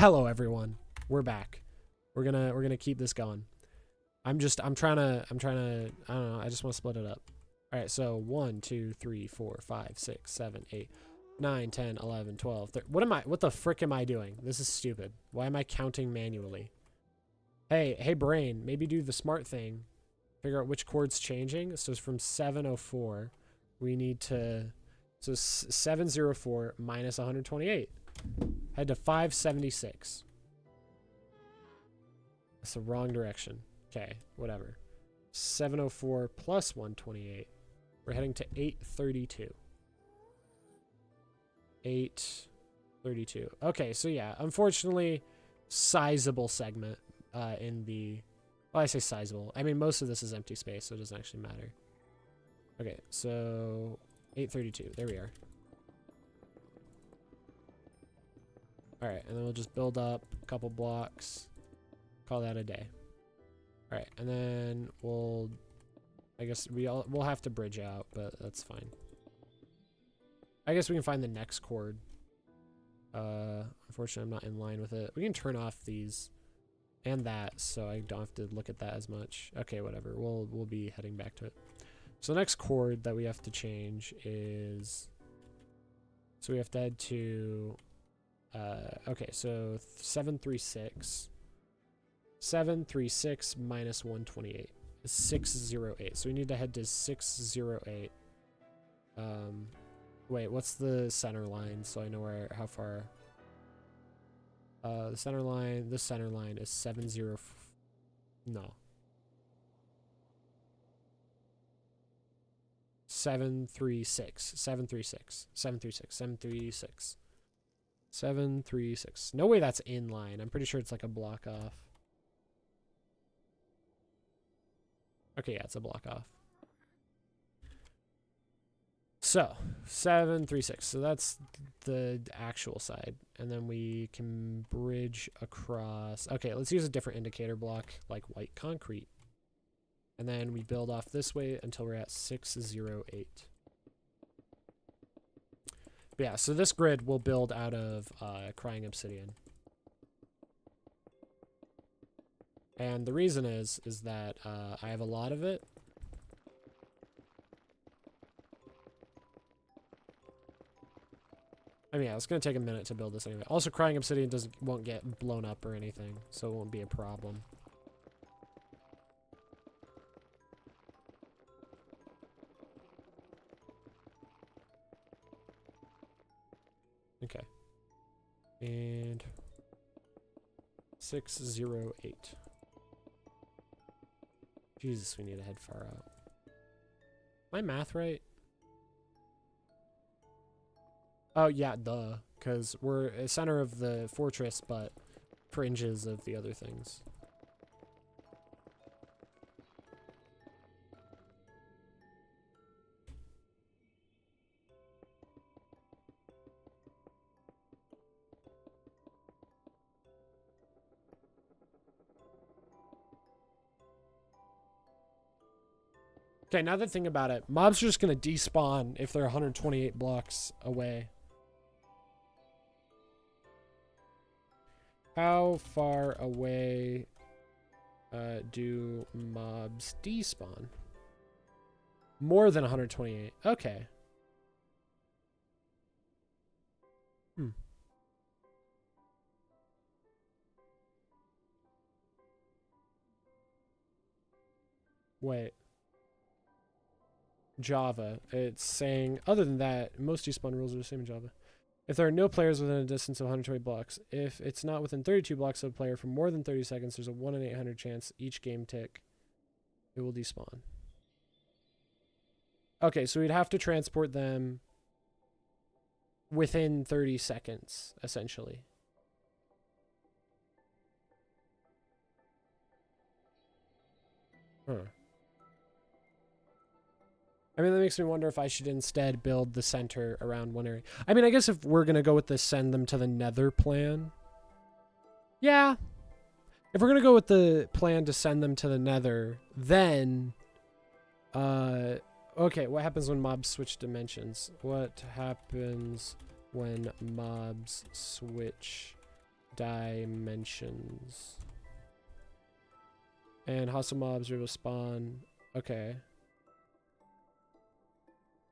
Hello everyone. We're back. We're gonna keep this going. I'm trying to I don't know, I just want to split it up. Alright, so 1, 2, 3, 4, 5, 6, 7, 8, 9, 10, 11, 12, 13. What the frick am I doing? This is stupid. Why am I counting manually? Hey brain, maybe do the smart thing. Figure out which chord's changing. So it's from 704. We need to, so 704 minus 128. Head to 576. That's the wrong direction. Okay, whatever. 704 plus 128. We're heading to 832. 832. Okay, so yeah, unfortunately, sizable segment in the... Well, I say sizable. I mean, most of this is empty space, so it doesn't actually matter. Okay, so 832. There we are. Alright, and then we'll just build up a couple blocks. Call that a day. Alright, and then we'll... I guess we'll have to bridge out, but that's fine. I guess we can find the next chord. Unfortunately, I'm not in line with it. We can turn off these and that, so I don't have to look at that as much. Okay, whatever. We'll be heading back to it. So the next chord that we have to change is... So we have to head to... okay, so 736. 736 minus 128 is 608. So we need to head to 608. Wait, what's the center line so I know how far? The center line is 70. No. 736. 736. 736. 736. 736. No way that's in line. I'm pretty sure it's like a block off. Okay, yeah, it's a block off. So, 736. So that's the actual side. And then we can bridge across. Okay, let's use a different indicator block, like white concrete. And then we build off this way until we're at 608. But yeah, so this grid will build out of crying obsidian. And the reason is that I have a lot of it. I mean, yeah, it's going to take a minute to build this anyway. Also, crying obsidian won't get blown up or anything, so it won't be a problem. Okay. And 608. Jesus, we need to head far out. My math right? Oh, yeah, duh. Because we're a center of the fortress, but fringes of the other things. Okay, now that I think about it, mobs are just going to despawn if they're 128 blocks away. How far away do mobs despawn? More than 128. Okay. Wait. Java. It's saying, other than that, most despawn rules are the same in Java. If there are no players within a distance of 120 blocks, if it's not within 32 blocks of a player for more than 30 seconds, there's a 1 in 800 chance each game tick it will despawn. Okay, so we'd have to transport them within 30 seconds, essentially. Huh. I mean, that makes me wonder if I should instead build the center around one area. I mean, I guess if we're going to go with the send them to the nether plan. Yeah. If we're going to go with the plan to send them to the nether, then... okay, what happens when mobs switch dimensions? What happens when mobs switch dimensions. And hostile mobs are able to spawn. Okay.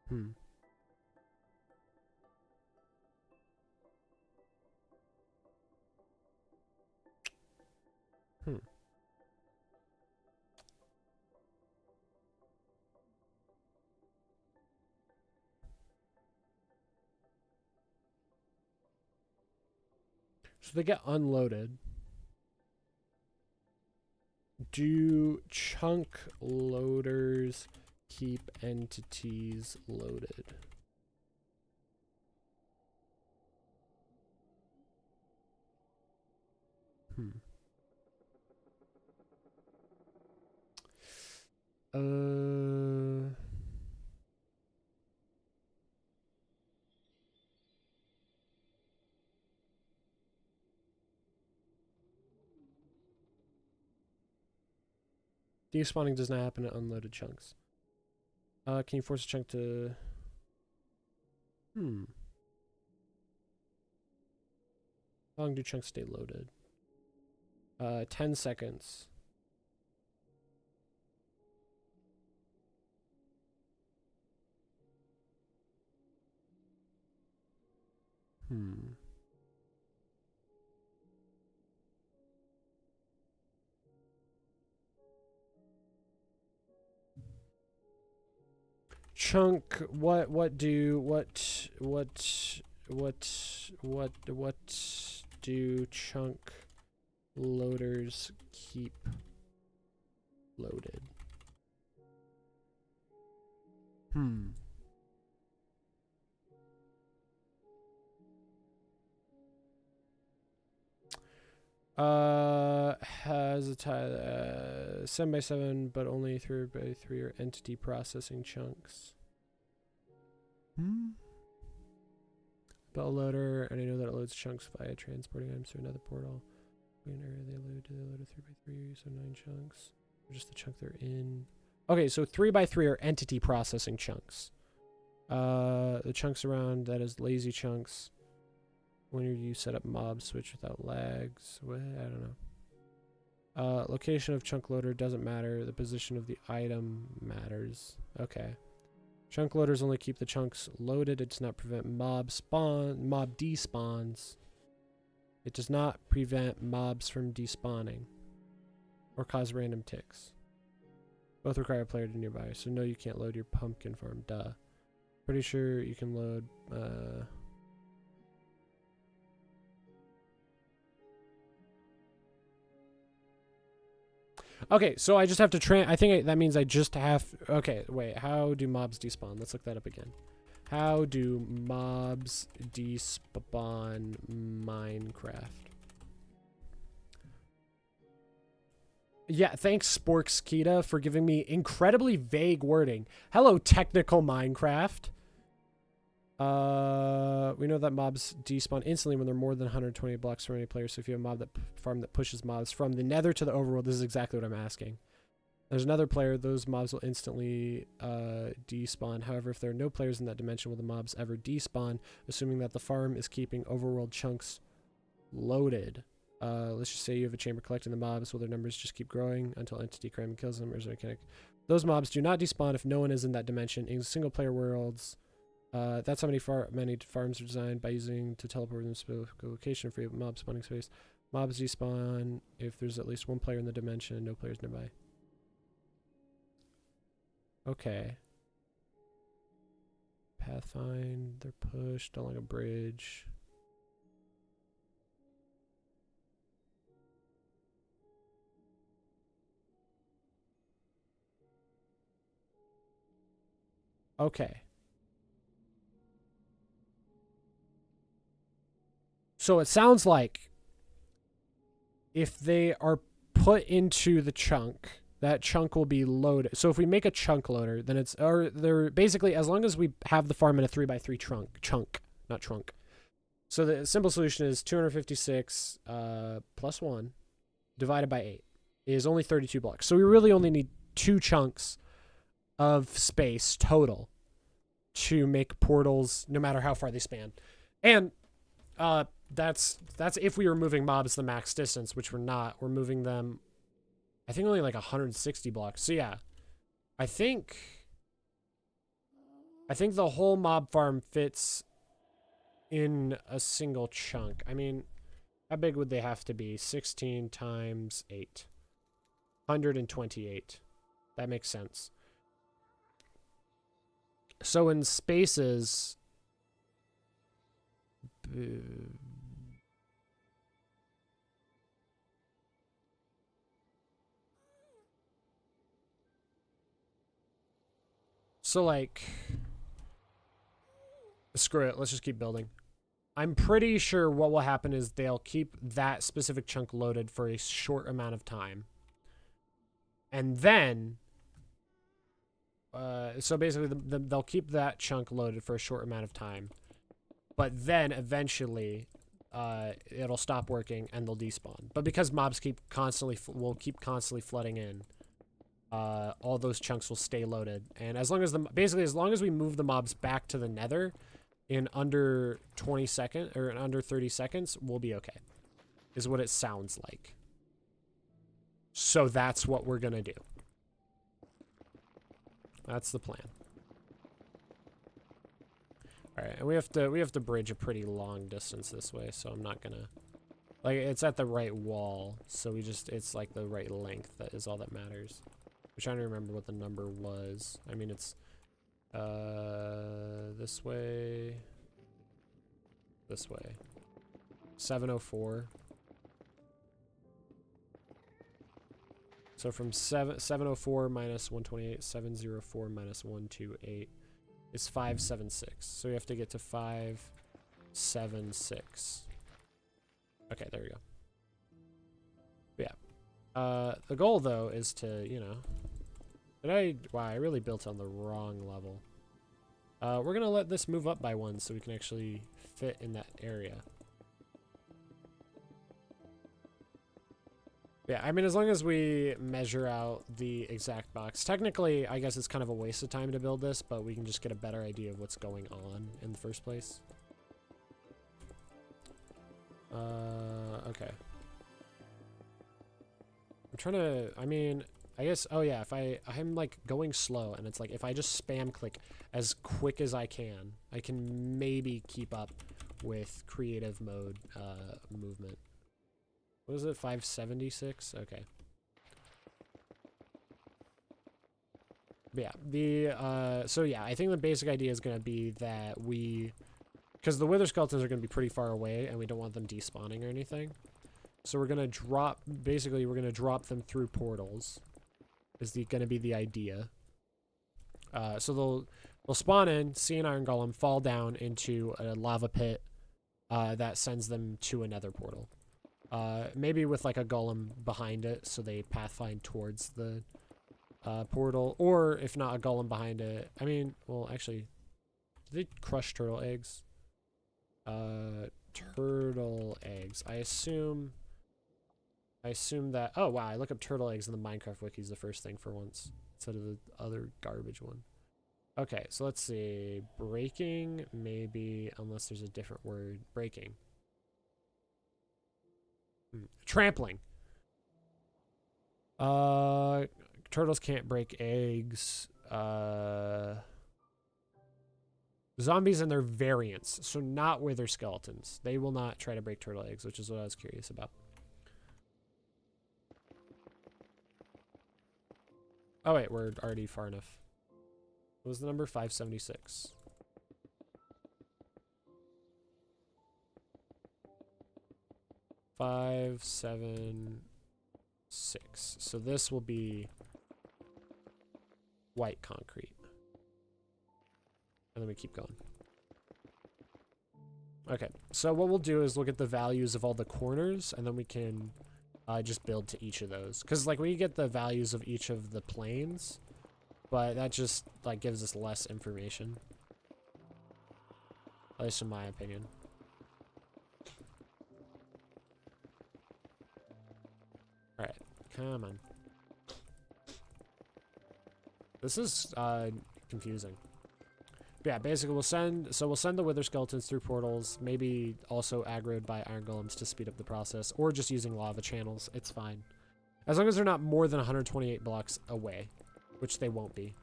Hmm. So they get unloaded. Do chunk loaders keep entities loaded? Hmm. Despawning does not happen at unloaded chunks. Can you force a chunk to... How long do chunks stay loaded? 10 seconds. Chunk, what do chunk loaders keep loaded? Has a 7x7, but only 3x3 are entity processing chunks. Bell loader, and I know that it loads chunks via transporting items to another portal. An area they load, do they load a 3x3, so 9 chunks. Or just the chunk they're in. Okay, so 3x3 are entity processing chunks. The chunks around that is lazy chunks. When you set up mob switch without lags. What? I don't know. Location of chunk loader doesn't matter. The position of the item matters. Okay. Chunk loaders only keep the chunks loaded. It does not prevent mob despawns. It does not prevent mobs from despawning or cause random ticks. Both require a player to nearby, so no, you can't load your pumpkin farm. Duh. Pretty sure you can load. Okay, so I just have to I think that means I just have... Okay, wait. How do mobs despawn? Let's look that up again. How do mobs despawn Minecraft? Yeah, thanks, Sporkskita, for giving me incredibly vague wording. Hello, technical Minecraft. We know that mobs despawn instantly when they're more than 120 blocks from any player. So if you have a mob farm that pushes mobs from the nether to the overworld, this is exactly what I'm asking. There's another player, those mobs will instantly despawn. However, if there are no players in that dimension, will the mobs ever despawn, assuming that the farm is keeping overworld chunks loaded? Let's just say you have a chamber collecting the mobs. Will their numbers just keep growing until entity crime kills them? Or is there a mechanic? Those mobs do not despawn if no one is in that dimension. In single player worlds, that's how many farms are designed by using to teleport them to a location for mob spawning space. Mobs despawn if there's at least one player in the dimension, no players nearby. Okay. Pathfind, they're pushed along a bridge. Okay. So it sounds like if they are put into the chunk, that chunk will be loaded. So if we make a chunk loader, then it's, or they're basically, as long as we have the farm in a 3x3 chunk, not trunk. So the simple solution is 256 plus 1 divided by 8 is only 32 blocks. So we really only need 2 chunks of space total to make portals, no matter how far they span. And that's if we were moving mobs the max distance, which we're not. We're moving them, I think, only like 160 blocks. So yeah, I think the whole mob farm fits in a single chunk. I mean, how big would they have to be? 16 times 8. 128. That makes sense. So in spaces... So, like... Screw it. Let's just keep building. I'm pretty sure what will happen is they'll keep that specific chunk loaded for a short amount of time. And then... so basically, they'll keep that chunk loaded for a short amount of time. But then, eventually, it'll stop working and they'll despawn. But because mobs will keep constantly flooding in, all those chunks will stay loaded. And as long as we move the mobs back to the nether in under 20 seconds, or in under 30 seconds, we'll be okay. Is what it sounds like. So that's what we're gonna do. That's the plan. Alright, and we have to bridge a pretty long distance this way, so I'm not gonna... Like, it's at the right wall, so it's like the right length that is all that matters. I'm trying to remember what the number was. I mean, it's... this way... This way. 704. So from 704 minus 128, 704 minus 128 is 576. So we have to get to 576. Okay, there we go. But yeah. The goal, though, is to, you know... Wow, I really built on the wrong level. We're going to let this move up by 1 so we can actually fit in that area. Yeah, I mean, as long as we measure out the exact box. Technically, I guess it's kind of a waste of time to build this, but we can just get a better idea of what's going on in the first place. Okay. I'm trying to, I mean, I guess, oh yeah, if I'm like going slow, and it's like, if I just spam click as quick as I can maybe keep up with creative mode, movement. What is it, 576? Okay. But yeah, so yeah, I think the basic idea is going to be that because the wither skeletons are going to be pretty far away, and we don't want them despawning or anything. So we're going to basically we're going to drop them through portals, is going to be the idea. So they'll spawn in, see an iron golem, fall down into a lava pit, that sends them to a nether portal. Maybe with like a golem behind it, so they pathfind towards the portal, or if not a golem behind it. I mean, well, actually, do they crush turtle eggs? Turtle eggs. I assume that. Oh wow, I look up turtle eggs in the Minecraft wikis the first thing for once instead of the other garbage one. Okay, so let's see. Breaking, maybe, unless there's a different word. Breaking. Trampling. Turtles can't break eggs. Zombies and their variants. So not wither skeletons. They will not try to break turtle eggs, which is what I was curious about. Oh wait, we're already far enough. What was the number? 576. Five, 7, 6. So this will be white concrete. And then we keep going. Okay, so what we'll do is look at the values of all the corners, and then we can just build to each of those. Because like we get the values of each of the planes, but that just like gives us less information. At least in my opinion. Alright, come on. This is confusing. Yeah, basically we'll send the wither skeletons through portals, maybe also aggroed by iron golems to speed up the process, or just using lava channels. It's fine. As long as they're not more than 128 blocks away, which they won't be.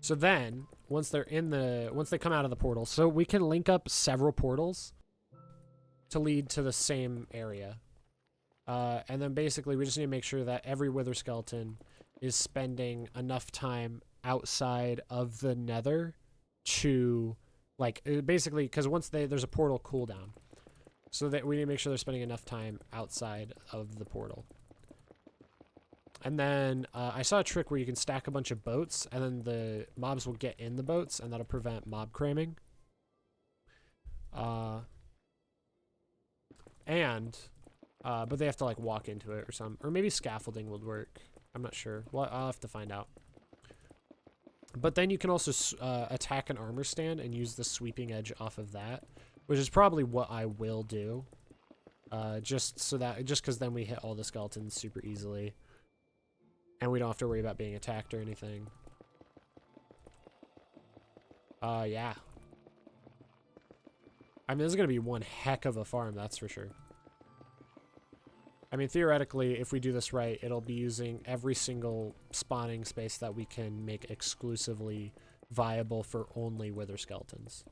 So then, once they come out of the portal, so we can link up several portals to lead to the same area. And then basically we just need to make sure that every wither skeleton is spending enough time outside of the nether to, like, basically, because once there's a portal cooldown. So that we need to make sure they're spending enough time outside of the portal. And then I saw a trick where you can stack a bunch of boats, and then the mobs will get in the boats, and that'll prevent mob cramming. But they have to, like, walk into it or something. Or maybe scaffolding would work. I'm not sure. Well, I'll have to find out. But then you can also attack an armor stand and use the sweeping edge off of that, which is probably what I will do. Just because then we hit all the skeletons super easily. And we don't have to worry about being attacked or anything. Yeah. I mean, this is going to be one heck of a farm, that's for sure. I mean, theoretically, if we do this right, it'll be using every single spawning space that we can make exclusively viable for only wither skeletons.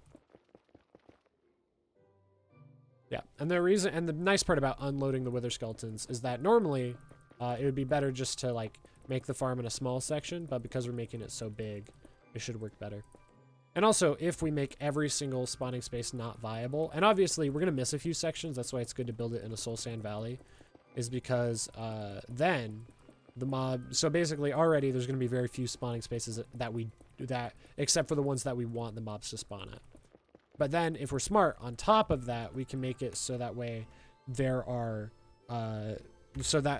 Yeah, and the nice part about unloading the wither skeletons is that normally it would be better just to, like, make the farm in a small section, but because we're making it so big, it should work better. And also, if we make every single spawning space not viable, and obviously we're going to miss a few sections, that's why it's good to build it in a soul sand valley, is because then the mob, so basically already there's going to be very few spawning spaces that except for the ones that we want the mobs to spawn at. But then if we're smart, on top of that, we can make it so that way there are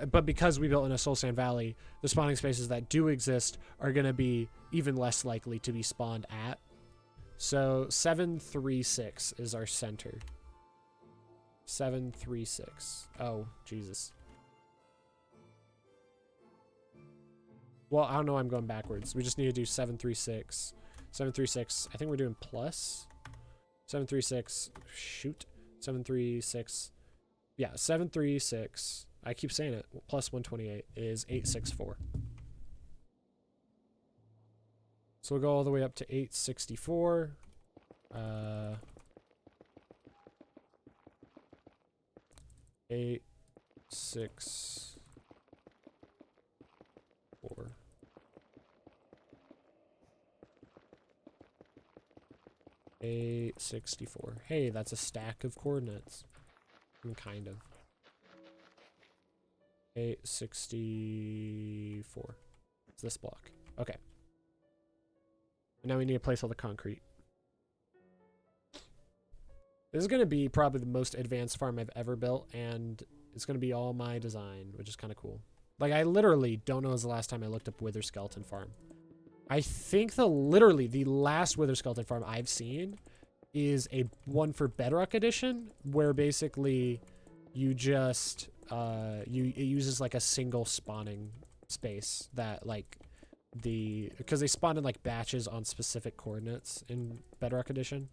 but because we built in a soul sand valley, the spawning spaces that do exist are going to be even less likely to be spawned at. So 736 is our center. 736. Oh, Jesus. Well, I don't know why I'm going backwards. We just need to do 736. 736. I think we're doing plus. 736. Shoot. 736. Yeah, 736. I keep saying it. Plus 128 is 864. So we'll go all the way up to 864. 864. Hey, that's a stack of coordinates. Kind of. 864. It's this block. Okay. And now we need to place all the concrete. This is going to be probably the most advanced farm I've ever built, and it's going to be all my design, which is kind of cool. Like, I literally don't know the last time I looked up Wither Skeleton Farm. I think the last Wither Skeleton Farm I've seen is a one for Bedrock Edition, where basically you just it uses like a single spawning space that, like, because they spawn in like batches on specific coordinates in Bedrock Edition.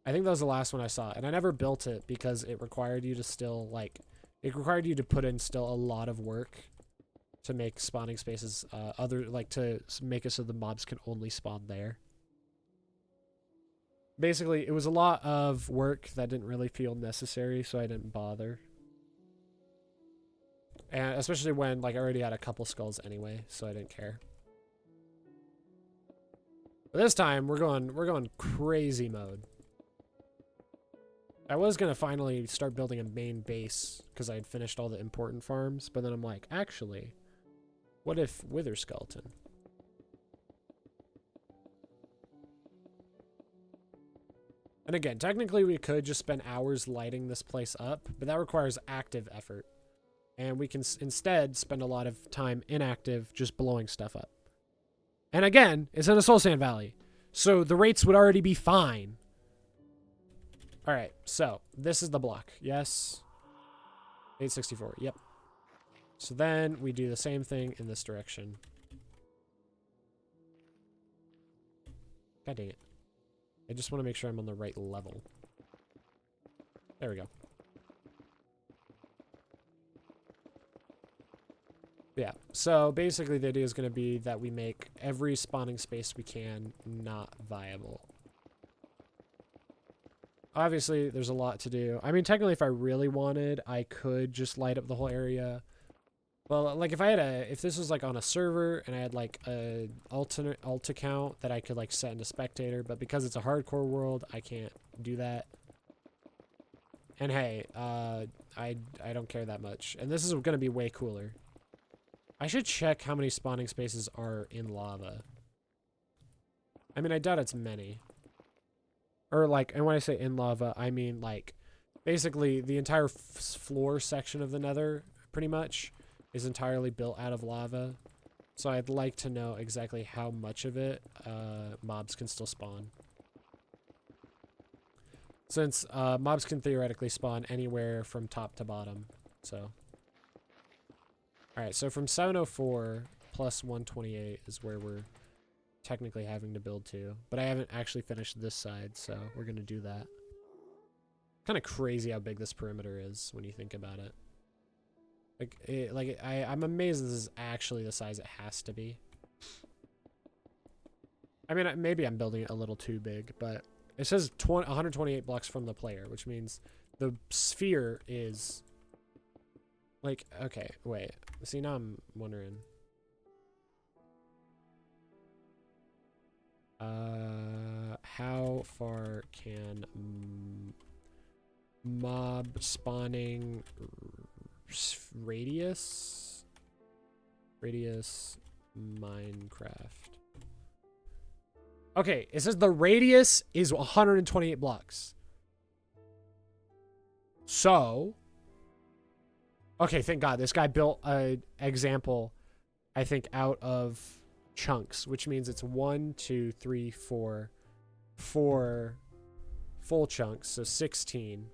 I think that was the last one I saw, and I never built it because it required you to put in still a lot of work to make spawning spaces to make it so the mobs can only spawn there. Basically, it was a lot of work that didn't really feel necessary, so I didn't bother. And especially when, like, I already had a couple skulls anyway, so I didn't care. But this time we're going crazy mode. I was gonna finally start building a main base because I had finished all the important farms, but then I'm like, actually, what if Wither Skeleton? And again, technically we could just spend hours lighting this place up, but that requires active effort. And we can instead spend a lot of time inactive, just blowing stuff up. And again, it's in a soul sand valley, so the rates would already be fine. All right, so this is the block. Yes. 864. Yep. So then we do the same thing in this direction. God dang it. I just want to make sure I'm on the right level. There we go. Yeah, so basically the idea is going to be that we make every spawning space we can not viable. Obviously, there's a lot to do. I mean, technically, if I really wanted, I could just light up the whole area. Well, like if this was like on a server and I had like a alternate alt account that I could like set into spectator, but because it's a hardcore world, I can't do that. And hey, I don't care that much. And this is going to be way cooler. I should check how many spawning spaces are in lava. I mean, I doubt it's many. Or like, and when I say in lava, I mean like, basically the entire floor section of the nether, pretty much, is entirely built out of lava. So I'd like to know exactly how much of it mobs can still spawn. Since mobs can theoretically spawn anywhere from top to bottom, so. Alright, so from 704 plus 128 is where we're technically having to build to. But I haven't actually finished this side, so we're going to do that. Kind of crazy how big this perimeter is when you think about it. I'm amazed this is actually the size it has to be. I mean, maybe I'm building it a little too big, but it says 128 blocks from the player, which means the sphere is... Like, okay, wait. See, now I'm wondering. How far can mob spawning radius Minecraft? Okay, it says the radius is 128 blocks. So, okay, thank God. This guy built an example, I think, out of chunks, which means it's 1, 2, 3, 4 full chunks. So 16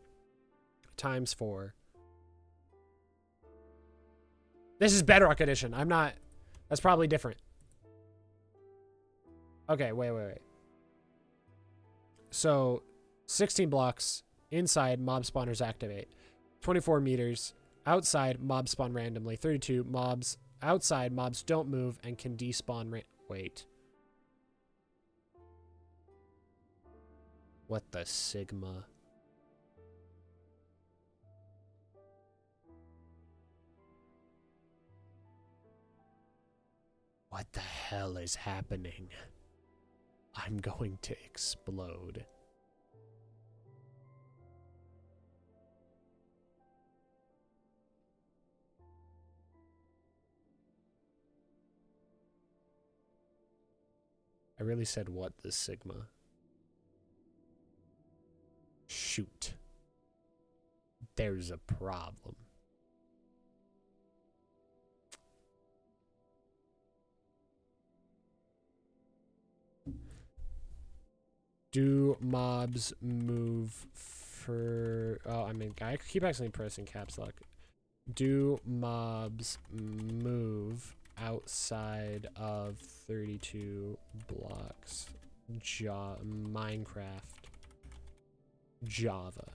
times 4. This is Bedrock Edition. I'm not... That's probably different. Okay, wait. So 16 blocks. Inside, mob spawners activate. 24 meters. Outside, mobs spawn randomly. 32 mobs. Outside, mobs don't move and can despawn wait. What the Sigma? What the hell is happening? I'm going to explode. I really said what the Sigma. Shoot. There's a problem. Do mobs move for... Oh, I mean, I keep accidentally pressing caps lock. Do mobs move outside of 32 blocks? Minecraft. Java.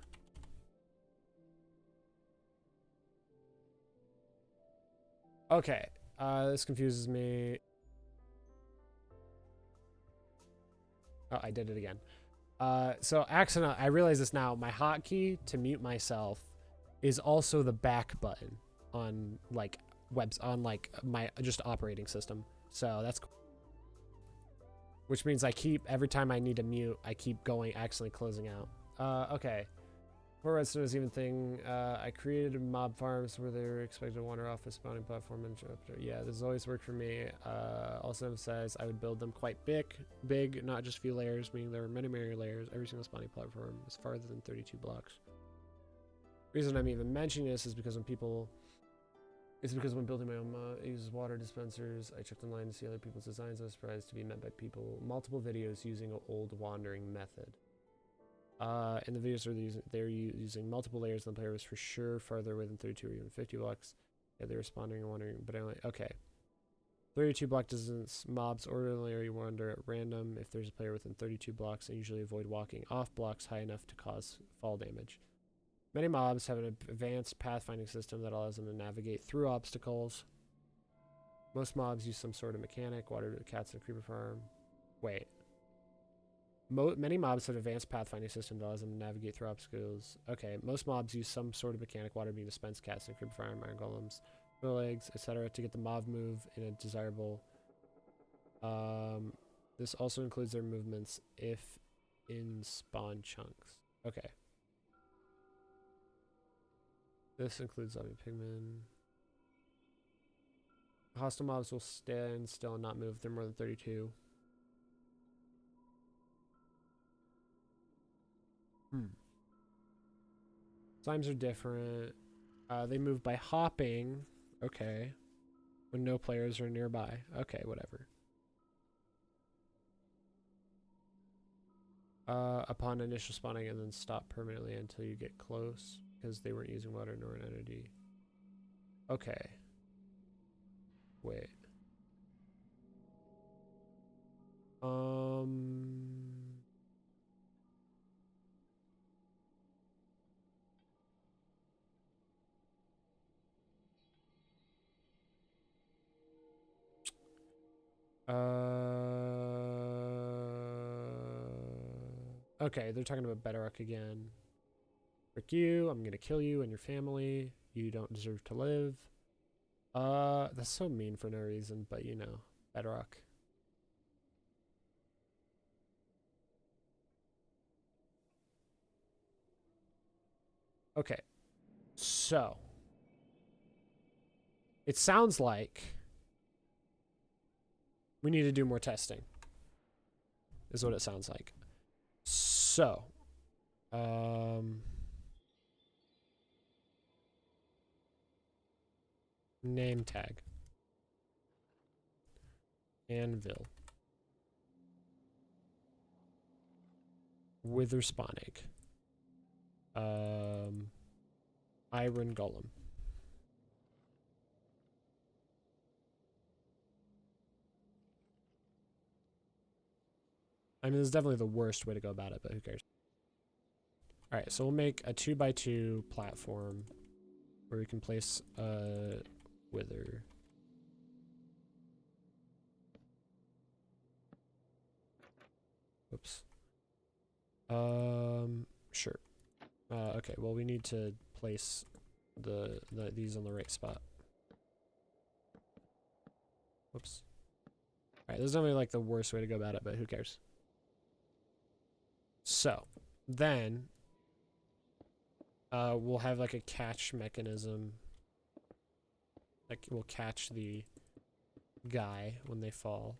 Okay. This confuses me. Oh, I did it again. So accident. I realize this now. My hotkey to mute myself is also the back button on like my just operating system. So that's cool. Which means I keep every time I need to mute, I keep going accidentally closing out. Okay. For Redstone is even thing. I created mob farms where they were expected to wander off a spawning platform and yeah, this has always worked for me. Also emphasize I would build them quite big, not just few layers, meaning there were many layers. Every single spawning platform is farther than 32 blocks. The reason I'm even mentioning this is because when building my own it uses water dispensers, I checked online to see other people's designs. I was surprised to be met by multiple videos using an old wandering method. In the videos they're using multiple layers, and the player was for sure farther away than 32 or even 50 blocks. Yeah, they were spawning and wandering, but anyway, okay. 32 block distance mobs ordinarily wander at random. If there's a player within 32 blocks, they usually avoid walking off blocks high enough to cause fall damage. Many mobs have an advanced pathfinding system that allows them to navigate through obstacles. Most mobs use some sort of mechanic. Water to the cats in a creeper farm. Wait. Many mobs have an advanced pathfinding system that allows them to navigate through obstacles. Okay, most mobs use some sort of mechanic. Water being dispensed, cats in a creeper farm, iron golems, eggs, etc. to get the mob move in a desirable. This also includes their movements if in spawn chunks. Okay. This includes zombie pigmen. Hostile mobs will stand still and not move if they're more than 32. Slimes are different. They move by hopping. Okay. When no players are nearby. Okay, whatever. Upon initial spawning and then stop permanently until you get close because they weren't using water nor an entity. Okay. Wait. Okay, they're talking about Bedrock again. Frick you, I'm gonna kill you and your family. You don't deserve to live. That's so mean for no reason, but you know, Bedrock. Okay, so it sounds like we need to do more testing, is what it sounds like. So, name tag. Anvil. Wither spawn egg. Iron golem. I mean, this is definitely the worst way to go about it, but who cares? Alright, so we'll make a 2x2 platform where we can place a wither. Oops. Sure. Okay, well we need to place these on the right spot. Whoops. Alright, this is definitely like the worst way to go about it, but who cares? So, then we'll have like a catch mechanism. Like we'll catch the guy when they fall.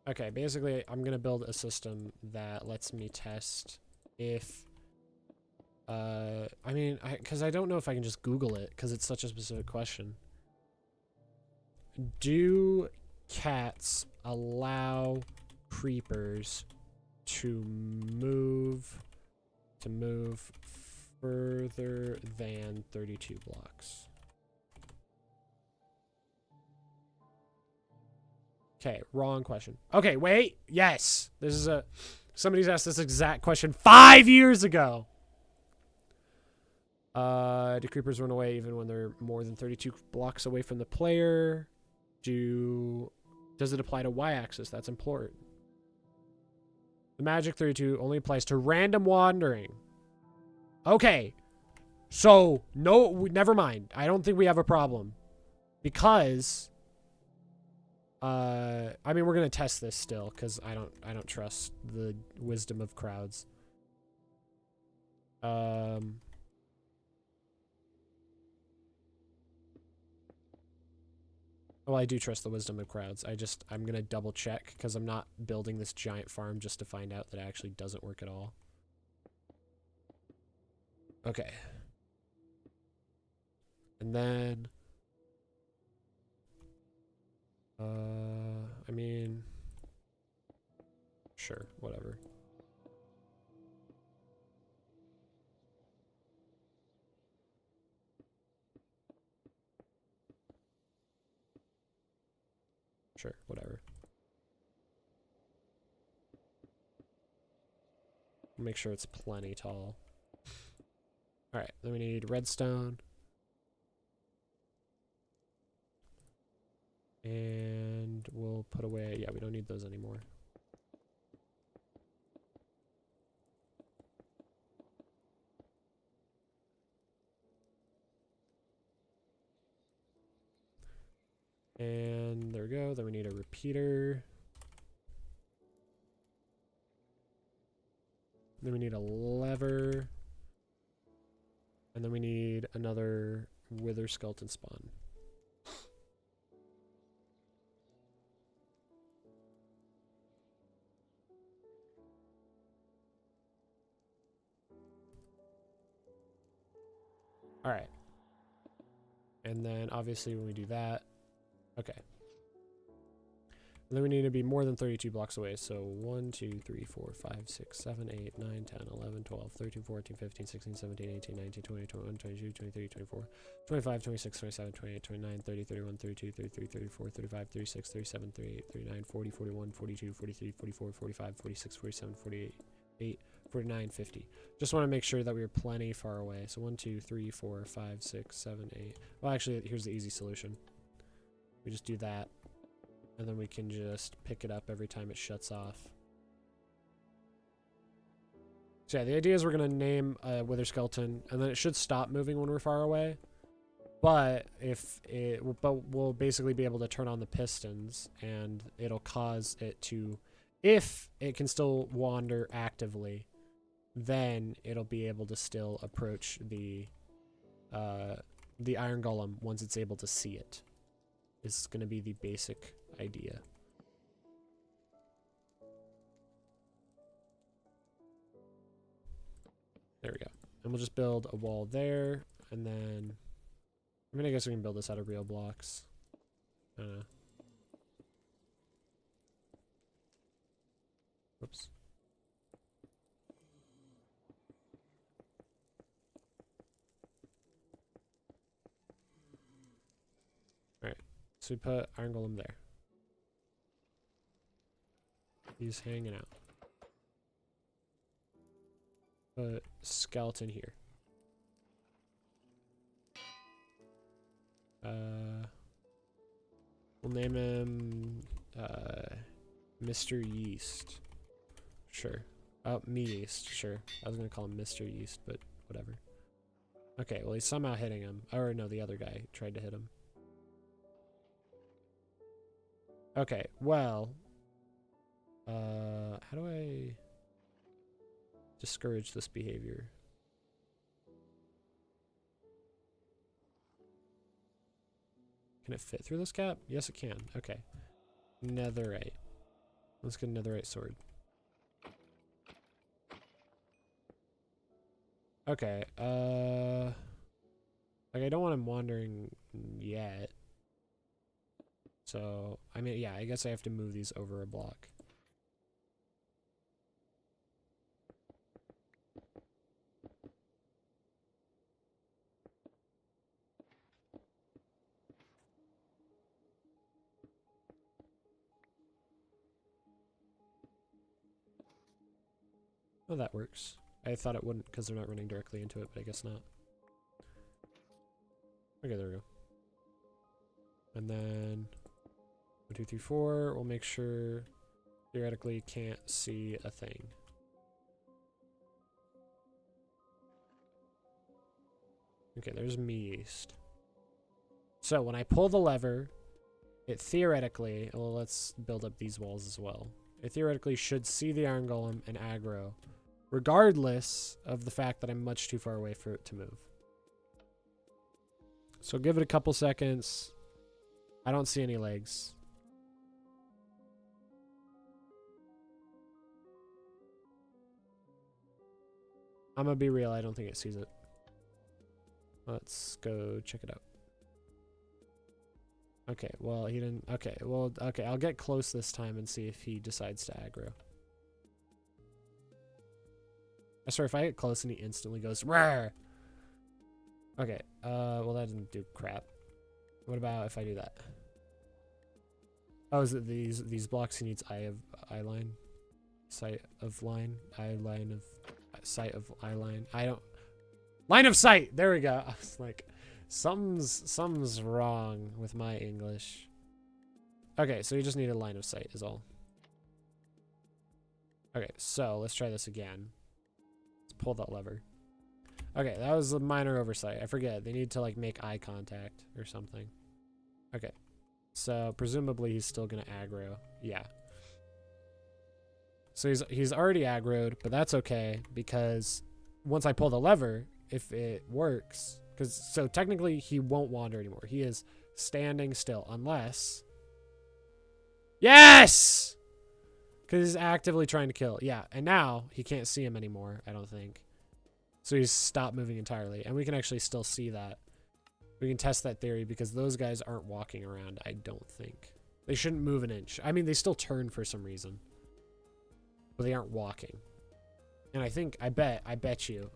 Okay, basically I'm gonna build a system that lets me test if I mean, because I don't know if I can just Google it because it's such a specific question. Do cats allow creepers to move further than 32 blocks? Okay, wrong question. Okay, wait. Yes. This is somebody's asked this exact question 5 years ago. Do creepers run away even when they're more than 32 blocks away from the player? Does it apply to y-axis? That's important. The magic 32 only applies to random wandering. Okay. So, no, never mind. I don't think we have a problem. Because I mean, we're going to test this still cuz I don't trust the wisdom of crowds. Well, I do trust the wisdom of crowds. I'm going to double check because I'm not building this giant farm just to find out that it actually doesn't work at all. Okay. And then, I mean, sure, whatever. Sure, whatever. Make sure it's plenty tall. Alright, then we need redstone. And we'll put away, yeah, we don't need those anymore. And there we go. Then we need a repeater. Then we need a lever. And then we need another wither skeleton spawn. All right. And then obviously when we do that, okay. And then we need to be more than 32 blocks away. So 1, 2, 3, 4, 5, 6, 7, 8, 9, 10, 11, 12, 13, 14, 15, 16, 17, 18, 19, 20, 21, 22, 23, 24, 25, 26, 27, 28, 29, 30, 31, 32, 33, 34, 35, 36, 37, 38, 39, 40, 41, 42, 43, 44, 45, 46, 47, 48, 49, 50. Just want to make sure that we are plenty far away. So 1, 2, 3, 4, 5, 6, 7, 8. Well, actually, here's the easy solution. We just do that. And then we can just pick it up every time it shuts off. So yeah, the idea is we're going to name a wither skeleton, and then it should stop moving when we're far away. But we'll basically be able to turn on the pistons, and it'll cause it to, if it can still wander actively, then it'll be able to still approach the iron golem once it's able to see it. Is going to be the basic idea. There we go. And we'll just build a wall there, and then I mean, I guess we can build this out of real blocks. Whoops. Alright, so we put iron golem there. He's hanging out. Put skeleton here. We'll name him Mr. Yeast. Sure. Oh, Me Yeast. Sure. I was gonna call him Mr. Yeast, but whatever. Okay, well he's somehow hitting him. Or no, the other guy tried to hit him. Okay, well, how do I discourage this behavior? Can it fit through this gap? Yes, it can. Okay. Netherite. Let's get a netherite sword. Okay, like I don't want him wandering yet. So, I mean, yeah, I guess I have to move these over a block. Oh, that works. I thought it wouldn't because they're not running directly into it, but I guess not. Okay, there we go. And then 1, 2, 3, 4. We'll make sure theoretically can't see a thing. Okay, there's Me Yeast. So when I pull the lever, it theoretically, well, let's build up these walls as well. It theoretically should see the iron golem and aggro, regardless of the fact that I'm much too far away for it to move. So give it a couple seconds. I don't see any legs. I'm gonna be real, I don't think it sees it. Let's go check it out. Okay, well, he didn't. Okay, well, okay, I'll get close this time and see if he decides to aggro. I swear, if I get close and he instantly goes, "Rawr!" Okay, well, that didn't do crap. What about if I do that? Oh, is it these blocks? He needs eye line, sight of line, eye line of sight of eye line. I don't line of sight. There we go. I was like, something's wrong with my English. Okay, so you just need a line of sight is all. Okay, so let's try this again. Let's pull that lever. Okay, that was a minor oversight. I forget. They need to like make eye contact or something. Okay. So presumably he's still gonna aggro. Yeah. So he's already aggroed, but that's okay because once I pull the lever, if it works, so technically he won't wander anymore. He is standing still unless. Yes! Because he's actively trying to kill. Yeah, and now he can't see him anymore, I don't think. So he's stopped moving entirely. And we can actually still see that. We can test that theory because those guys aren't walking around, I don't think. They shouldn't move an inch. I mean, they still turn for some reason. But they aren't walking. And I bet you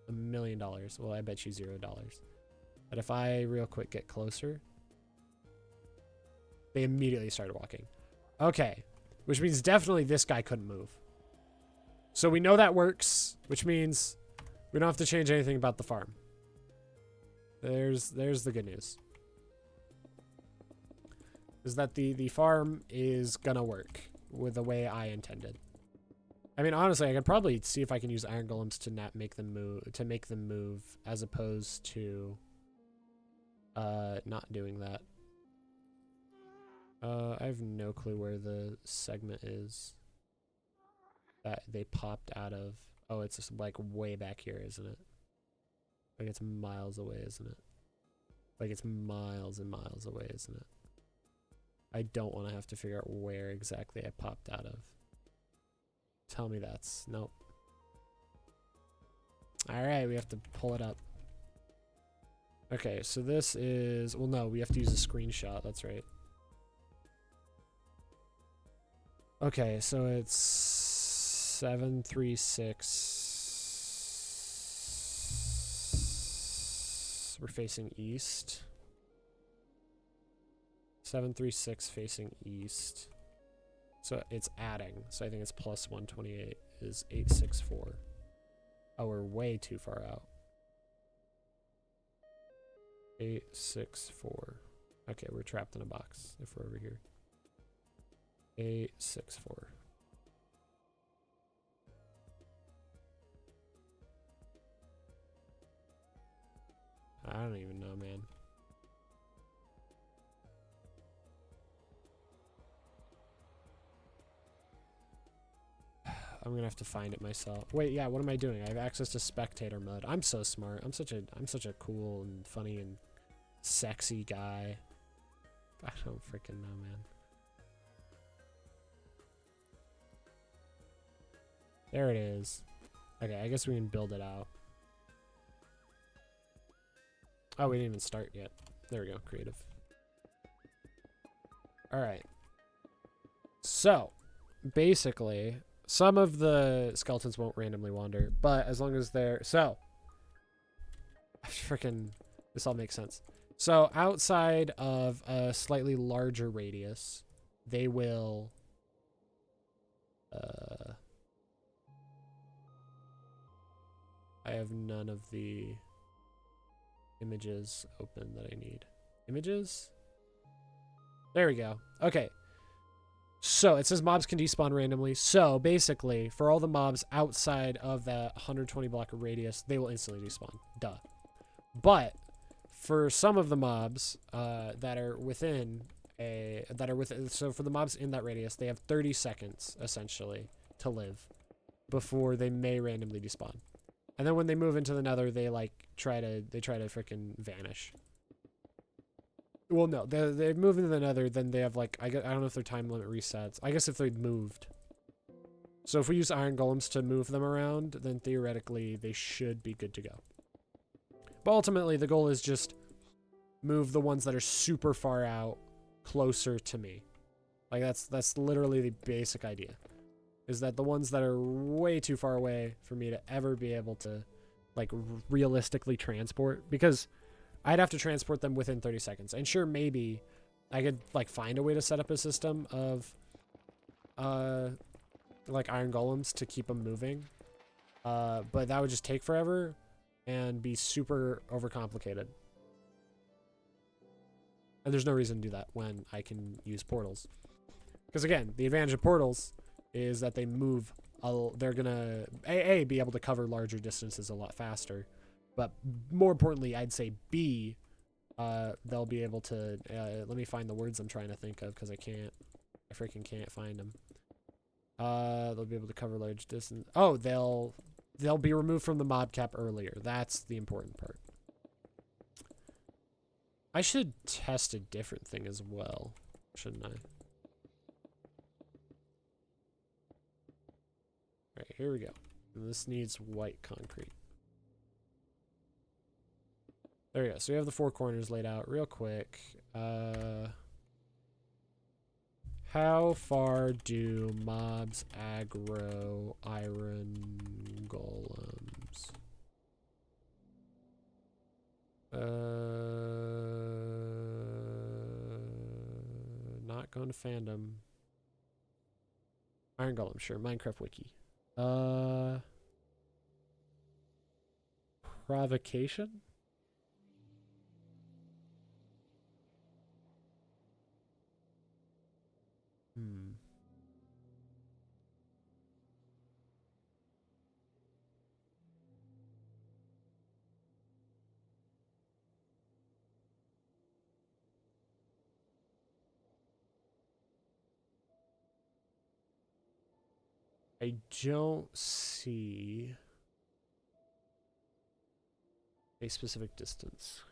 $1 million. Well, I bet you $0. But if I real quick get closer, they immediately started walking. Okay. Which means definitely this guy couldn't move. So we know that works, which means we don't have to change anything about the farm. There's the good news. Is that the farm is gonna work with the way I intended. I mean, honestly, I could probably see if I can use iron golems to make them move as opposed to not doing that. I have no clue where the segment is that they popped out of. Oh, it's just like way back here, isn't it? Like it's miles away, isn't it? Like it's miles and miles away, isn't it? I don't want to have to figure out where exactly I popped out of. Tell me that's... Nope. Alright, we have to pull it up. Okay, so this is... Well, no, we have to use a screenshot. That's right. Okay, so it's 736. We're facing east. 736 facing east. So it's adding. So I think it's plus 128 is 864. Oh, we're way too far out. 864. Okay, we're trapped in a box if we're over here. 864. I don't even know, man. I'm gonna have to find it myself. Wait, yeah, what am I doing? I have access to spectator mode. I'm so smart. I'm such a cool and funny and sexy guy. I don't freaking know, man. There it is. Okay, I guess we can build it out. Oh, we didn't even start yet. There we go, creative. Alright. So, basically, some of the skeletons won't randomly wander, but as long as they're... So, freaking... This all makes sense. So, outside of a slightly larger radius, they will... I have none of the images open that I need. Images? There we go. Okay. So it says mobs can despawn randomly. So basically, for all the mobs outside of that 120 block radius, they will instantly despawn. Duh. But for some of the mobs that are within so for the mobs in that radius, they have 30 seconds essentially to live before they may randomly despawn. And then when they move into the nether, they try to freaking vanish. Well, no, they move into the nether, then they have I don't know if their time limit resets. I guess if they'd moved. So if we use iron golems to move them around, then theoretically they should be good to go. But ultimately, the goal is just move the ones that are super far out closer to me. Like that's literally the basic idea. Is that the ones that are way too far away for me to ever be able to, realistically transport? Because I'd have to transport them within 30 seconds. And sure, maybe I could like find a way to set up a system of like iron golems to keep them moving. But that would just take forever and be super overcomplicated. And there's no reason to do that when I can use portals. Because again, the advantage of portals is that they move. They're gonna be able to cover larger distances a lot faster, but more importantly, I'd say B, they'll be able to. Let me find the words I'm trying to think of because I freaking can't find them. They'll be able to cover large distance. Oh, they'll be removed from the mob cap earlier. That's the important part. I should test a different thing as well, shouldn't I? Alright, here we go. And this needs white concrete. There we go. So we have the 4 corners laid out real quick. How far do mobs aggro iron golems? Not going to fandom. Iron golem, sure. Minecraft wiki. Provocation? I don't see a specific distance.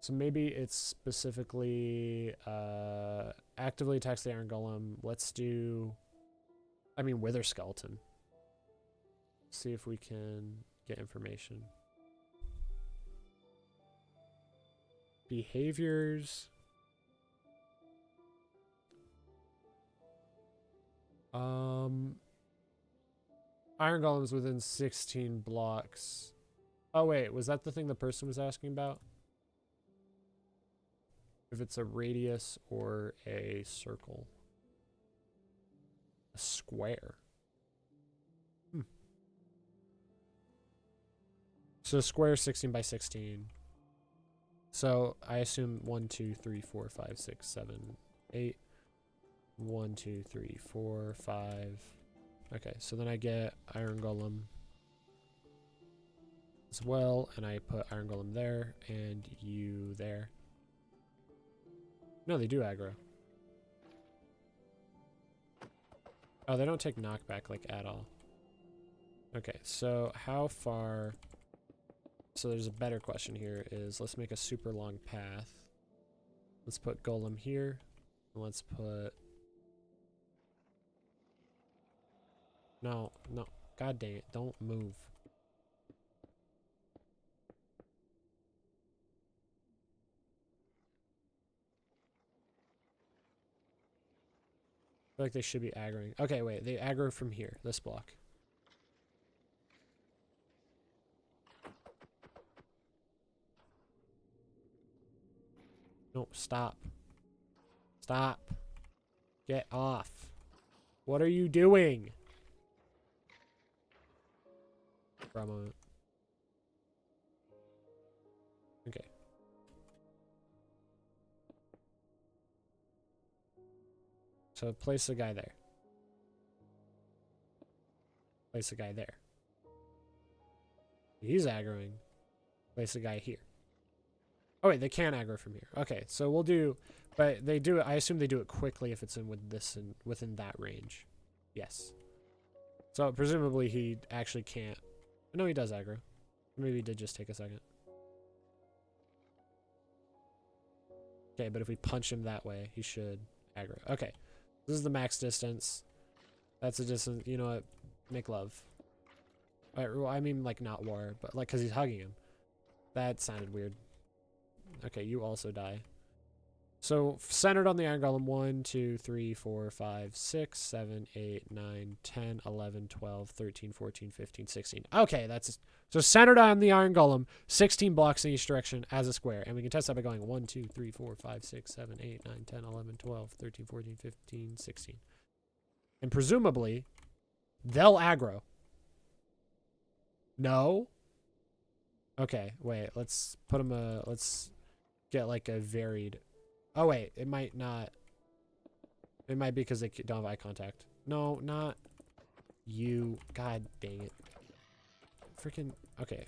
So maybe it's specifically actively attacks the iron golem. Let's do, I mean, wither skeleton. See if we can get information. Behaviors. Iron golems within 16 blocks. Oh wait, was that the thing the person was asking about? If it's a radius or a circle. A square. So square 16 by 16. So I assume 1, 2, 3, 4, 5, 6, 7, 8. 1, 2, 3, 4, 5. Okay, so then I get iron golem as well, and I put iron golem there and you there. No, they do aggro. Oh, they don't take knockback like at all. Okay, so how far? So there's a better question here is let's make a super long path. Let's put golem here. And let's put No. God dang it. Don't move. I feel like they should be aggroing. Okay, wait. They aggro from here. This block. No, stop. Stop. Get off. What are you doing? For a moment. Okay. So place a guy there. Place a guy there. He's aggroing. Place a guy here. Oh wait, they can aggro from here. Okay, so we'll do, but they do it. I assume they do it quickly if it's in with this and within that range. Yes. So presumably he actually can't. No, he does aggro. Maybe he did just take a second. Okay, but if we punch him that way, he should aggro. Okay, this is the max distance. That's a distance. You know what? Make love. Well, I mean, like not war, but like because he's hugging him. That sounded weird. Okay, you also die. So centered on the Iron Golem, 1, 2, 3, 4, 5, 6, 7, 8, 9, 10, 11, 12, 13, 14, 15, 16. Okay, that's so centered on the Iron Golem, 16 blocks in each direction as a square. And we can test that by going 1, 2, 3, 4, 5, 6, 7, 8, 9, 10, 11, 12, 13, 14, 15, 16. And presumably, they'll aggro. No? Okay, wait, let's put them let's get like a varied. Oh wait, it might not. It might be because they don't have eye contact. No, not you. God dang it. Freaking. Okay.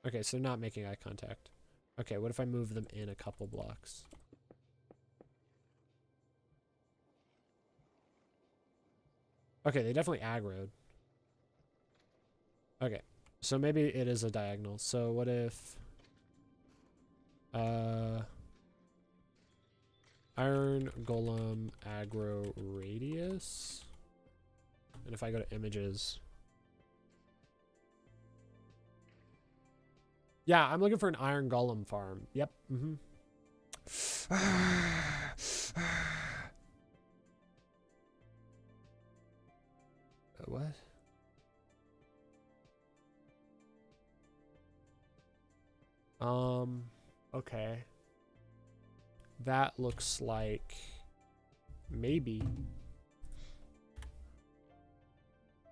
Okay, so not making eye contact. Okay, what if I move them in a couple blocks? Okay, they definitely aggroed. Okay, so maybe it is a diagonal. So what if... Iron Golem aggro radius? And if I go to images... Yeah, I'm looking for an Iron Golem farm. Yep. What? Okay. That looks like maybe.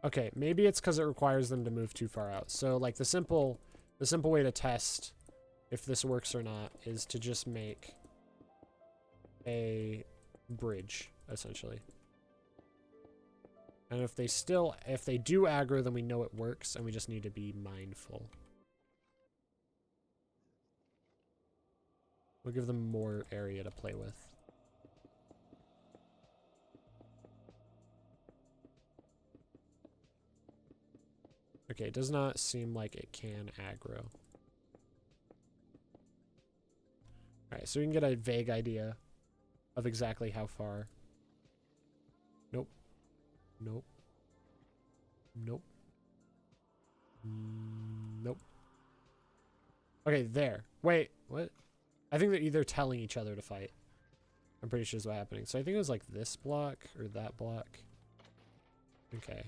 Okay, maybe it's because it requires them to move too far out. So like the simple way to test if this works or not is to just make a bridge, essentially. And if they do aggro, then we know it works, and we just need to be mindful. We'll give them more area to play with. Okay, it does not seem like it can aggro. Alright, so we can get a vague idea of exactly how far. Nope. Nope. Nope. Nope. Okay, there. Wait, what? I think they're either telling each other to fight. I'm pretty sure is what's happening. So I think it was like this block or that block. Okay.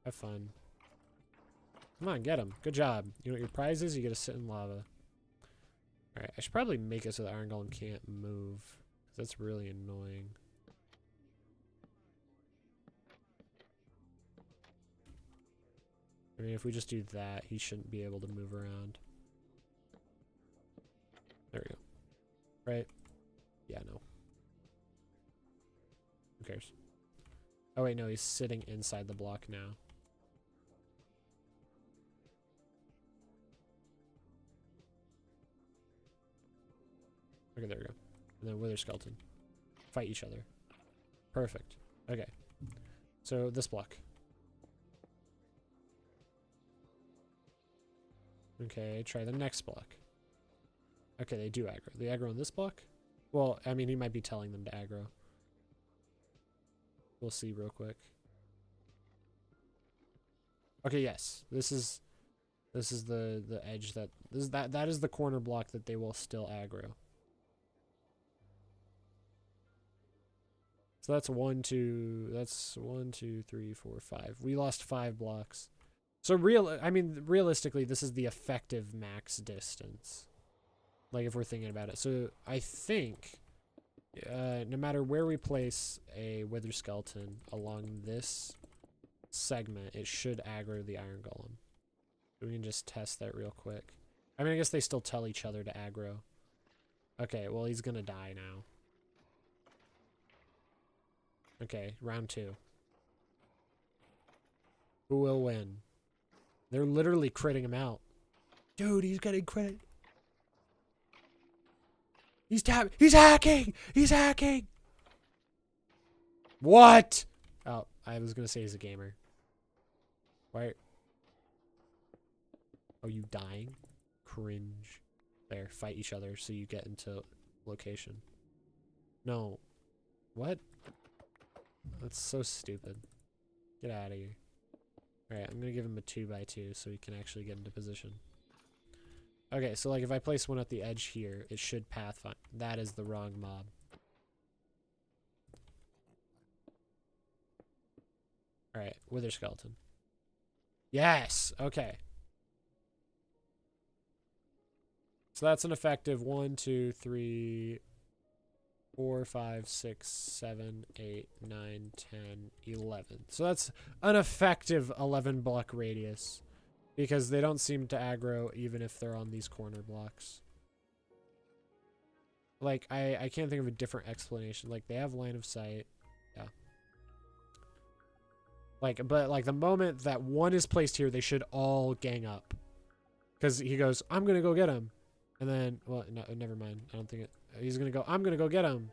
Have fun. Come on, get him. Good job. You know what your prize is? You get to sit in lava. Alright, I should probably make it so the Iron Golem can't move. That's really annoying. I mean, if we just do that, he shouldn't be able to move around. There we go. Right? Yeah, no. Who cares? Oh, wait, no, he's sitting inside the block now. Okay, there we go. And then Wither Skeleton. Fight each other. Perfect. Okay. So, this block. Okay, try the next block. Okay, they do aggro. They aggro on this block? Well, I mean, he might be telling them to aggro. We'll see real quick. Okay, yes. This is the edge that is the corner block that they will still aggro. So that's 1, 2, 3, 4, 5. We lost 5 blocks. So realistically, this is the effective max distance. Like if we're thinking about it. So I think no matter where we place a Wither Skeleton along this segment, it should aggro the Iron Golem. We can just test that real quick. I mean, I guess they still tell each other to aggro. Okay, well, he's gonna die now. Okay, round 2. Who will win? They're literally critting him out. Dude, he's getting crit. He's hacking! He's hacking! What? Oh, I was gonna say he's a gamer. Why? Oh, you dying? Cringe. There, fight each other so you get into location. No. What? That's so stupid. Get out of here. Alright, I'm gonna give him a 2x2 so he can actually get into position. Okay, so like if I place one at the edge here, it should pathfind. That is the wrong mob. Alright, Wither Skeleton. Yes! Okay. So that's an effective 1, 2, 3, 4, 5, 6, 7, 8, 9, 10, 11. So that's an effective 11 block radius. Because they don't seem to aggro even if they're on these corner blocks. Like, I can't think of a different explanation. Like, they have line of sight. Yeah. Like, but like the moment that one is placed here, they should all gang up. Because he goes, I'm going to go get him. And then, well, no, never mind. I don't think it. He's going to go, I'm going to go get him.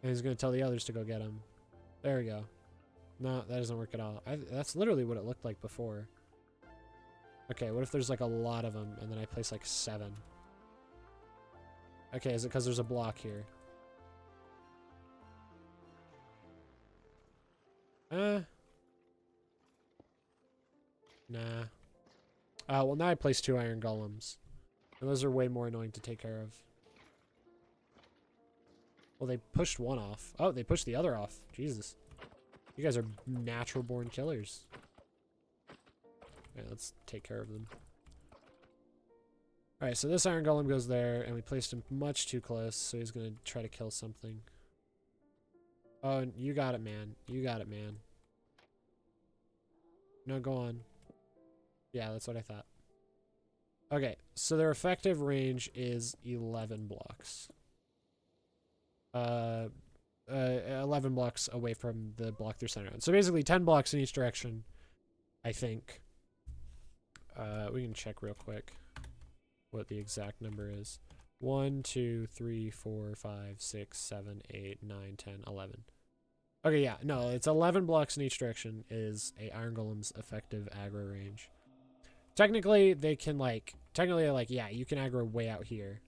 And he's going to tell the others to go get him. There we go. No, that doesn't work at all. That's literally what it looked like before. Okay, what if there's like a lot of them and then I place like 7? Okay, is it because there's a block here? Nah. Well, now I place 2 iron golems. And those are way more annoying to take care of. Well, they pushed one off. Oh, they pushed the other off. Jesus. You guys are natural born killers. Alright, let's take care of them. Alright, so this iron golem goes there, and we placed him much too close, so he's gonna try to kill something. Oh, you got it, man. You got it, man. No, go on. Yeah, that's what I thought. Okay, so their effective range is 11 blocks. 11 blocks away from the block they're centered on. So basically 10 blocks in each direction, I think. We can check real quick what the exact number is. 1, 2, 3, 4, 5, 6, 7, 8, 9, 10, 11. Okay, yeah, no, it's 11 blocks in each direction is a Iron Golem's effective aggro range. Technically, they can yeah, you can aggro way out here.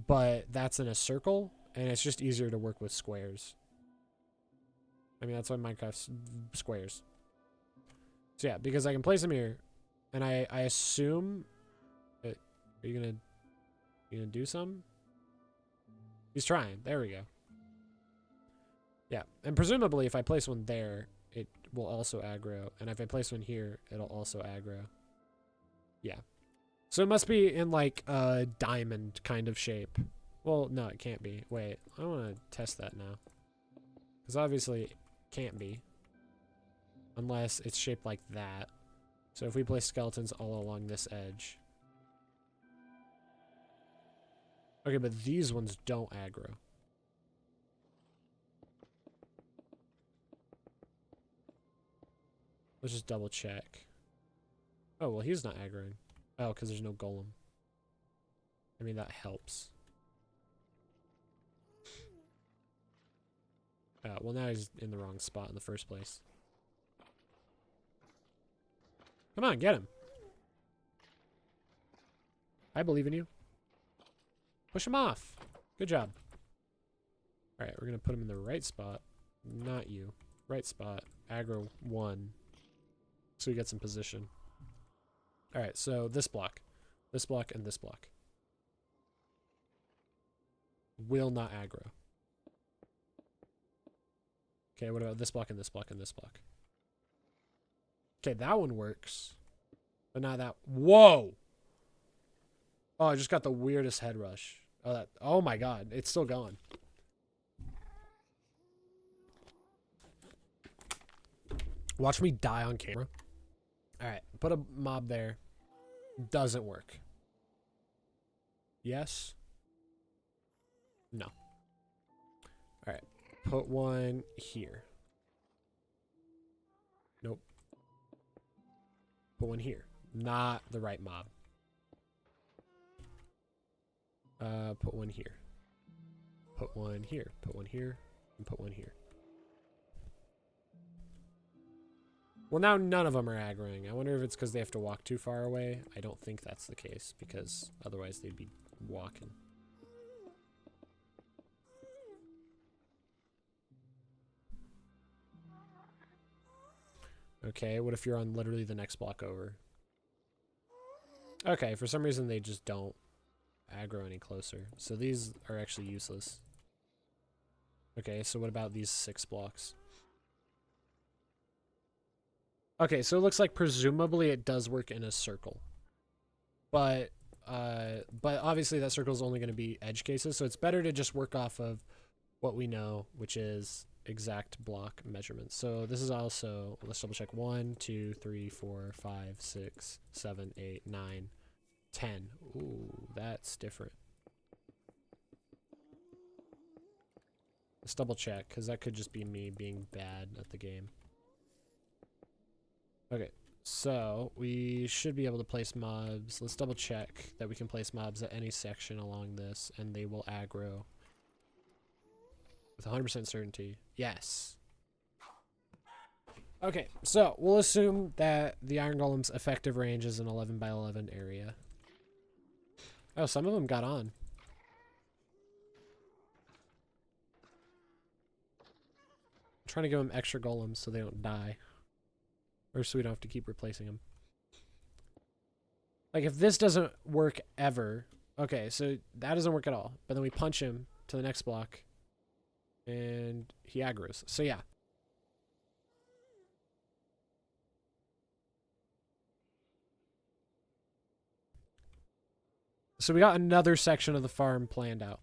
But that's in a circle, and it's just easier to work with squares. I mean, that's why Minecraft's squares. So yeah, because I can place them here, and I assume... Are you gonna do some? He's trying. There we go. Yeah, and presumably if I place one there, it will also aggro. And if I place one here, it'll also aggro. Yeah. So it must be in like a diamond kind of shape. Well, no, it can't be. Wait, I want to test that now. Because obviously it can't be. Unless it's shaped like that. So if we place skeletons all along this edge. Okay, but these ones don't aggro. Let's just double check. Oh, well, he's not aggroing. Oh, because there's no golem. I mean, that helps. Well, now he's in the wrong spot in the first place. Come on, get him. I believe in you. Push him off. Good job. Alright, we're going to put him in the right spot. Not you. Right spot. Aggro 1. So we get some position. Alright, so this block, and this block. Will not aggro. Okay, what about this block and this block and this block? Okay, that one works. But not that. Whoa! Oh, I just got the weirdest head rush. Oh my god, it's still going. Watch me die on camera. Alright, put a mob there. Doesn't work. Yes? No. Alright, put one here. Nope. Put one here. Not the right mob. Put one here. Put one here. Put one here. And put one here. Well, now none of them are aggroing. I wonder if it's because they have to walk too far away. I don't think that's the case, because otherwise they'd be walking. Okay, what if you're on literally the next block over? Okay, for some reason they just don't aggro any closer. So these are actually useless. Okay, so what about these 6 blocks? Okay, so it looks like presumably it does work in a circle. But obviously that circle is only going to be edge cases, so it's better to just work off of what we know, which is exact block measurements. So this is also, let's double check, 1, 2, 3, 4, 5, 6, 7, 8, 9, 10. Ooh, that's different. Let's double check, because that could just be me being bad at the game. Okay, so we should be able to place mobs. Let's double check that we can place mobs at any section along this, and they will aggro with 100% certainty. Yes. Okay, so we'll assume that the Iron Golem's effective range is an 11 by 11 area. Oh, some of them got on. I'm trying to give them extra golems so they don't die. Or so we don't have to keep replacing them. Like, if this doesn't work ever... Okay, so that doesn't work at all. But then we punch him to the next block. And he aggroes. So, yeah. So we got another section of the farm planned out.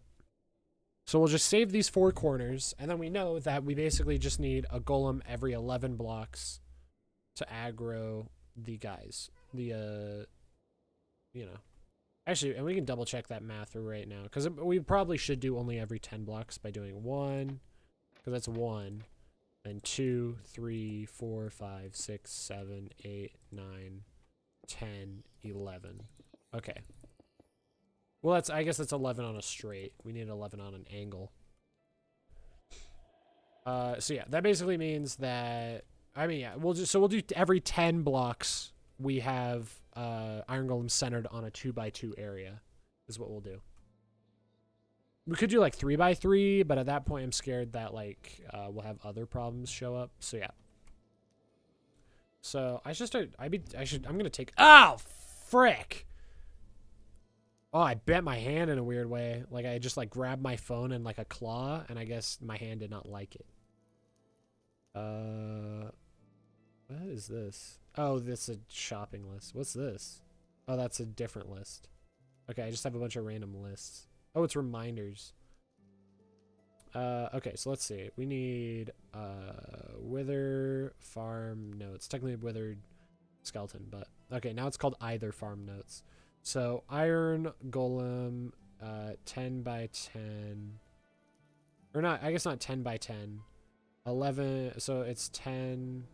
So we'll just save these 4 corners. And then we know that we basically just need a golem every 11 blocks to aggro the guys. The, you know. Actually, and we can double check that math right now. Because we probably should do only every 10 blocks by doing 1. Because that's 1. And 2, 3, 4, 5, 6, 7, 8, 9, 10, 11. Okay. Well, I guess that's 11 on a straight. We need 11 on an angle. So yeah, that basically means that... I mean, yeah, we'll do every 10 blocks we have Iron Golem centered on a 2x2 area is what we'll do. We could do like 3x3, but at that point I'm scared that like we'll have other problems show up. So yeah. So I'm gonna take... Oh, frick! Oh, I bent my hand in a weird way. Like I just like grabbed my phone in like a claw, and I guess my hand did not like it. What is this? Oh, this is a shopping list. What's this? Oh, that's a different list. Okay, I just have a bunch of random lists. Oh, it's reminders. Okay, so let's see. We need wither farm notes. Technically withered skeleton, but okay, now it's called either farm notes. So iron golem 10 by 10. Or not, I guess not 10 by 10. 11, so it's 10.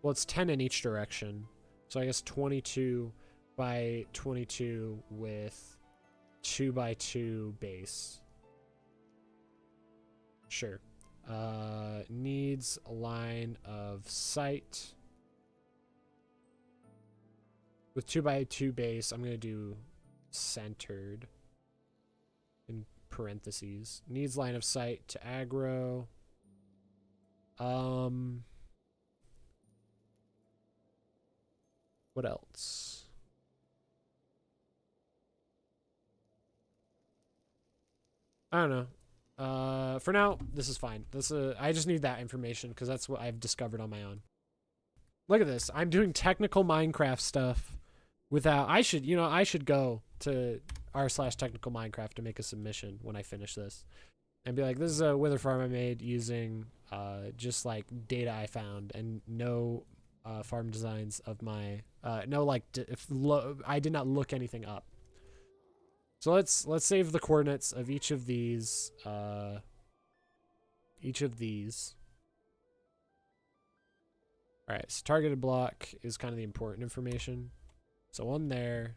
Well, it's 10 in each direction. So I guess 22 by 22 with 2 by 2 base. Sure. Needs a line of sight. With 2 by 2 base, I'm going to do centered in parentheses. Needs line of sight to aggro. What else? I don't know. For now, this is fine. I just need that information because that's what I've discovered on my own. Look at this. I'm doing technical Minecraft stuff without... I should go to r/technical Minecraft to make a submission when I finish this. And be like, this is a wither farm I made using just like data I found and no farm designs of my... no, like, I did not look anything up. So let's save the coordinates of each of these. All right, so targeted block is kind of the important information. So one there.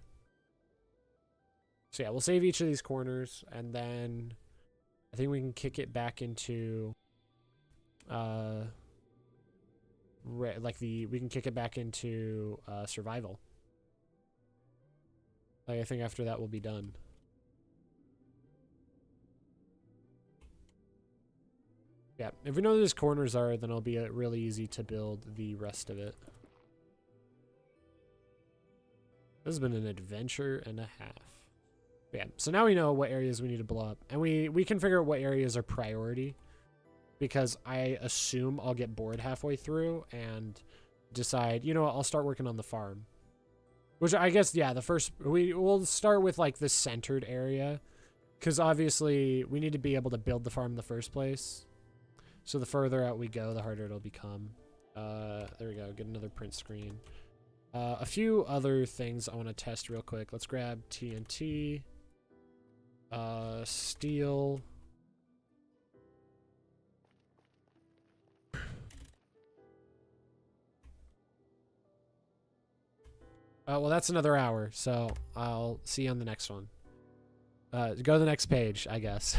So yeah, we'll save each of these corners, and then I think we can kick it back into we can kick it back into survival. Like I think after that we'll be done. Yeah, if we know where these corners are, then it'll be really easy to build the rest of it. This has been an adventure and a half. Yeah, so now we know what areas we need to blow up. And we can figure out what areas are priority. Because I assume I'll get bored halfway through and decide, you know what, I'll start working on the farm. Which I guess, yeah, we'll start with like the centered area. Because obviously we need to be able to build the farm in the first place. So the further out we go, the harder it'll become. There we go, get another print screen. A few other things I want to test real quick. Let's grab TNT. Steel. Well, that's another hour, so I'll see you on the next one. Go to the next page, I guess.